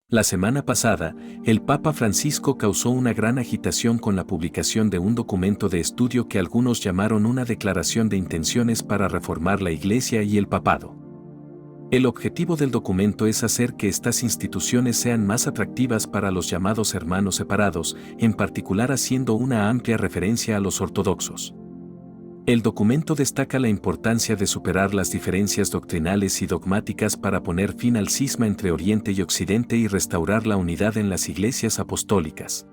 La semana pasada, el Papa Francisco causó una gran agitación con la publicación de un documento de estudio que algunos llamaron una declaración de intenciones para reformar la Iglesia y el papado. El objetivo del documento es hacer que estas instituciones sean más atractivas para los llamados hermanos separados, en particular haciendo una amplia referencia a los ortodoxos. El documento destaca la importancia de superar las diferencias doctrinales y dogmáticas para poner fin al cisma entre Oriente y Occidente y restaurar la unidad en las iglesias apostólicas.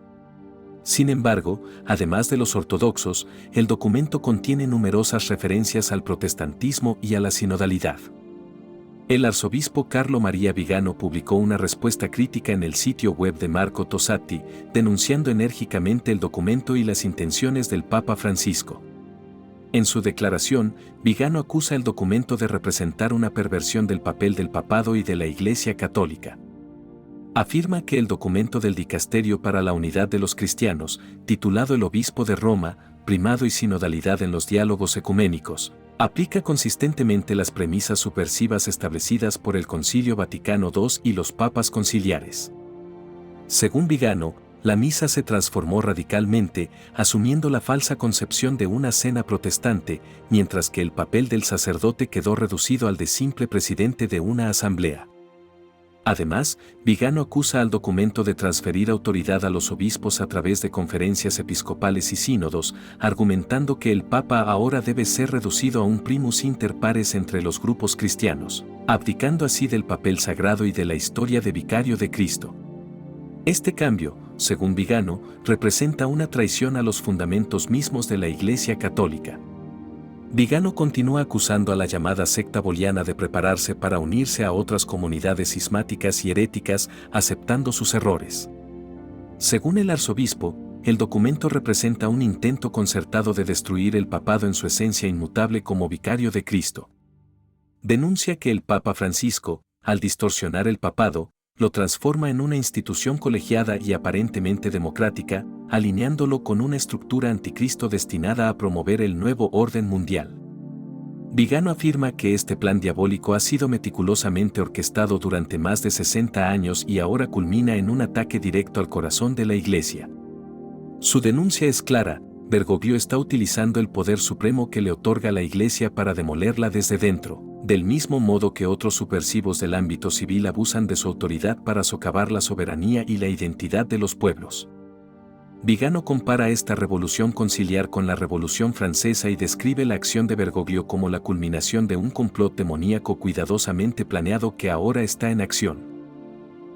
Sin embargo, además de los ortodoxos, el documento contiene numerosas referencias al protestantismo y a la sinodalidad. El arzobispo Carlo María Vigano publicó una respuesta crítica en el sitio web de Marco Tossati, denunciando enérgicamente el documento y las intenciones del Papa Francisco. En su declaración, Vigano acusa el documento de representar una perversión del papel del papado y de la Iglesia Católica. Afirma que el documento del Dicasterio para la Unidad de los Cristianos, titulado El Obispo de Roma, Primado y Sinodalidad en los Diálogos Ecuménicos, aplica consistentemente las premisas subversivas establecidas por el Concilio Vaticano II y los papas conciliares. Según Vigano, la misa se transformó radicalmente, asumiendo la falsa concepción de una cena protestante, mientras que el papel del sacerdote quedó reducido al de simple presidente de una asamblea. Además, Vigano acusa al documento de transferir autoridad a los obispos a través de conferencias episcopales y sínodos, argumentando que el Papa ahora debe ser reducido a un primus inter pares entre los grupos cristianos, abdicando así del papel sagrado y de la historia de vicario de Cristo. Este cambio, según Vigano, representa una traición a los fundamentos mismos de la Iglesia Católica. Vigano continúa acusando a la llamada secta boliana de prepararse para unirse a otras comunidades cismáticas y heréticas, aceptando sus errores. Según el arzobispo, el documento representa un intento concertado de destruir el papado en su esencia inmutable como vicario de Cristo. Denuncia que el Papa Francisco, al distorsionar el papado, lo transforma en una institución colegiada y aparentemente democrática, alineándolo con una estructura anticristo destinada a promover el nuevo orden mundial. Vigano afirma que este plan diabólico ha sido meticulosamente orquestado durante más de 60 años y ahora culmina en un ataque directo al corazón de la Iglesia. Su denuncia es clara: Bergoglio está utilizando el poder supremo que le otorga la Iglesia para demolerla desde dentro, del mismo modo que otros subversivos del ámbito civil abusan de su autoridad para socavar la soberanía y la identidad de los pueblos. Vigano compara esta revolución conciliar con la Revolución Francesa y describe la acción de Bergoglio como la culminación de un complot demoníaco cuidadosamente planeado que ahora está en acción.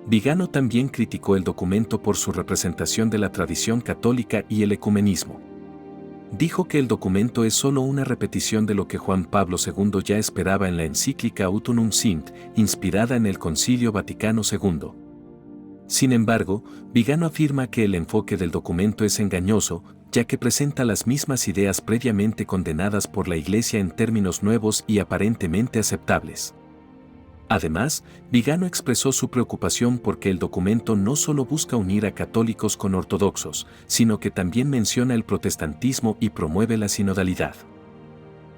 Vigano también criticó el documento por su representación de la tradición católica y el ecumenismo. Dijo que el documento es solo una repetición de lo que Juan Pablo II ya esperaba en la encíclica Ut Unum Sint, inspirada en el Concilio Vaticano II. Sin embargo, Vigano afirma que el enfoque del documento es engañoso, ya que presenta las mismas ideas previamente condenadas por la Iglesia en términos nuevos y aparentemente aceptables. Además, Vigano expresó su preocupación porque el documento no solo busca unir a católicos con ortodoxos, sino que también menciona el protestantismo y promueve la sinodalidad.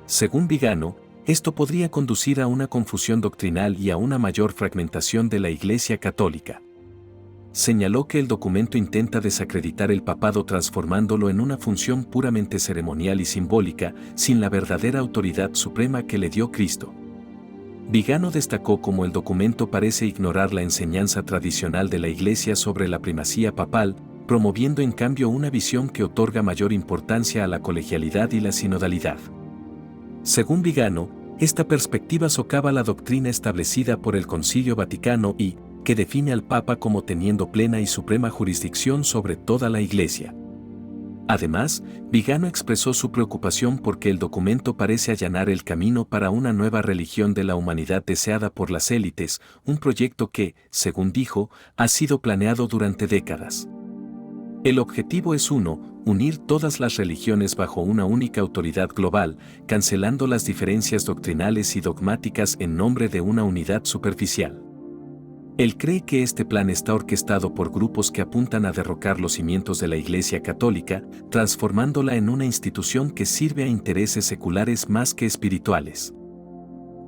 Según Vigano, esto podría conducir a una confusión doctrinal y a una mayor fragmentación de la Iglesia Católica. Señaló que el documento intenta desacreditar el papado transformándolo en una función puramente ceremonial y simbólica, sin la verdadera autoridad suprema que le dio Cristo. Vigano destacó cómo el documento parece ignorar la enseñanza tradicional de la Iglesia sobre la primacía papal, promoviendo en cambio una visión que otorga mayor importancia a la colegialidad y la sinodalidad. Según Vigano, esta perspectiva socava la doctrina establecida por el Concilio Vaticano y, que define al Papa como teniendo plena y suprema jurisdicción sobre toda la Iglesia. Además, Vigano expresó su preocupación porque el documento parece allanar el camino para una nueva religión de la humanidad deseada por las élites, un proyecto que, según dijo, ha sido planeado durante décadas. El objetivo es unir todas las religiones bajo una única autoridad global, cancelando las diferencias doctrinales y dogmáticas en nombre de una unidad superficial. Él cree que este plan está orquestado por grupos que apuntan a derrocar los cimientos de la Iglesia Católica, transformándola en una institución que sirve a intereses seculares más que espirituales.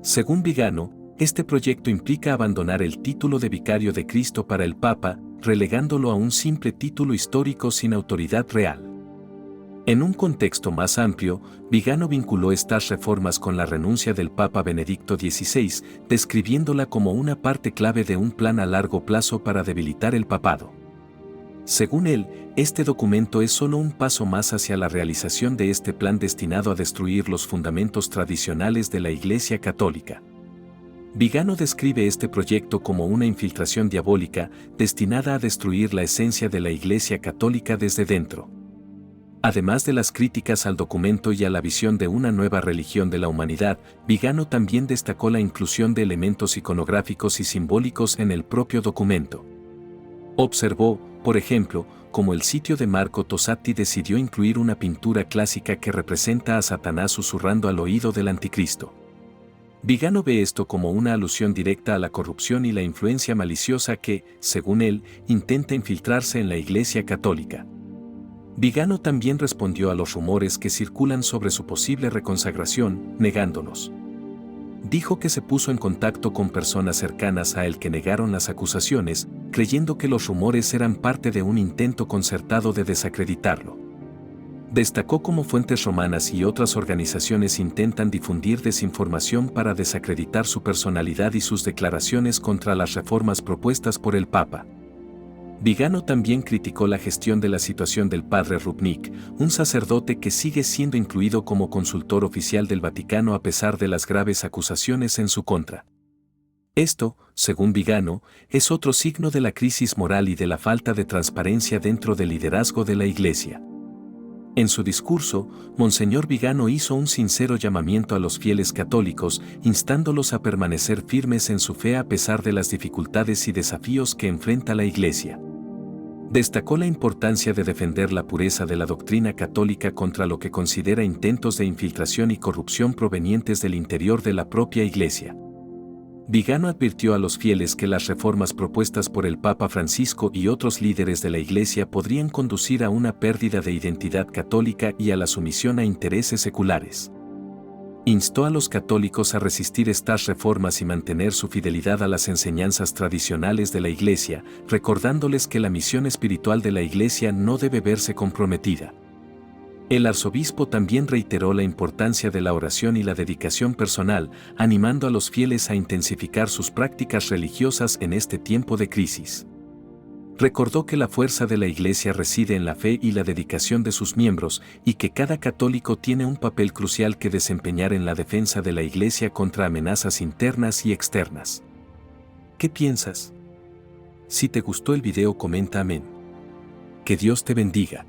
Según Vigano, Este proyecto implica abandonar el título de vicario de Cristo para el Papa, relegándolo a un simple título histórico sin autoridad real. En un contexto más amplio, Vigano vinculó estas reformas con la renuncia del Papa Benedicto XVI, describiéndola como una parte clave de un plan a largo plazo para debilitar el papado. Según él, este documento es solo un paso más hacia la realización de este plan destinado a destruir los fundamentos tradicionales de la Iglesia Católica. Vigano describe este proyecto como una infiltración diabólica destinada a destruir la esencia de la Iglesia Católica desde dentro. Además de las críticas al documento y a la visión de una nueva religión de la humanidad, Vigano también destacó la inclusión de elementos iconográficos y simbólicos en el propio documento. Observó, por ejemplo, cómo el sitio de Marco Tosatti decidió incluir una pintura clásica que representa a Satanás susurrando al oído del Anticristo. Vigano ve esto como una alusión directa a la corrupción y la influencia maliciosa que, según él, intenta infiltrarse en la Iglesia Católica. Vigano también respondió a los rumores que circulan sobre su posible reconsagración, negándolos. Dijo que se puso en contacto con personas cercanas a él que negaron las acusaciones, creyendo que los rumores eran parte de un intento concertado de desacreditarlo. Destacó cómo fuentes romanas y otras organizaciones intentan difundir desinformación para desacreditar su personalidad y sus declaraciones contra las reformas propuestas por el Papa. Vigano también criticó la gestión de la situación del padre Rupnik, un sacerdote que sigue siendo incluido como consultor oficial del Vaticano a pesar de las graves acusaciones en su contra. Esto, según Vigano, es otro signo de la crisis moral y de la falta de transparencia dentro del liderazgo de la Iglesia. En su discurso, Monseñor Vigano hizo un sincero llamamiento a los fieles católicos, instándolos a permanecer firmes en su fe a pesar de las dificultades y desafíos que enfrenta la Iglesia. Destacó la importancia de defender la pureza de la doctrina católica contra lo que considera intentos de infiltración y corrupción provenientes del interior de la propia Iglesia. Vigano advirtió a los fieles que las reformas propuestas por el Papa Francisco y otros líderes de la Iglesia podrían conducir a una pérdida de identidad católica y a la sumisión a intereses seculares. Instó a los católicos a resistir estas reformas y mantener su fidelidad a las enseñanzas tradicionales de la Iglesia, recordándoles que la misión espiritual de la Iglesia no debe verse comprometida. El arzobispo también reiteró la importancia de la oración y la dedicación personal, animando a los fieles a intensificar sus prácticas religiosas en este tiempo de crisis. Recordó que la fuerza de la Iglesia reside en la fe y la dedicación de sus miembros, y que cada católico tiene un papel crucial que desempeñar en la defensa de la Iglesia contra amenazas internas y externas. ¿Qué piensas? Si te gustó el video, comenta amén. Que Dios te bendiga.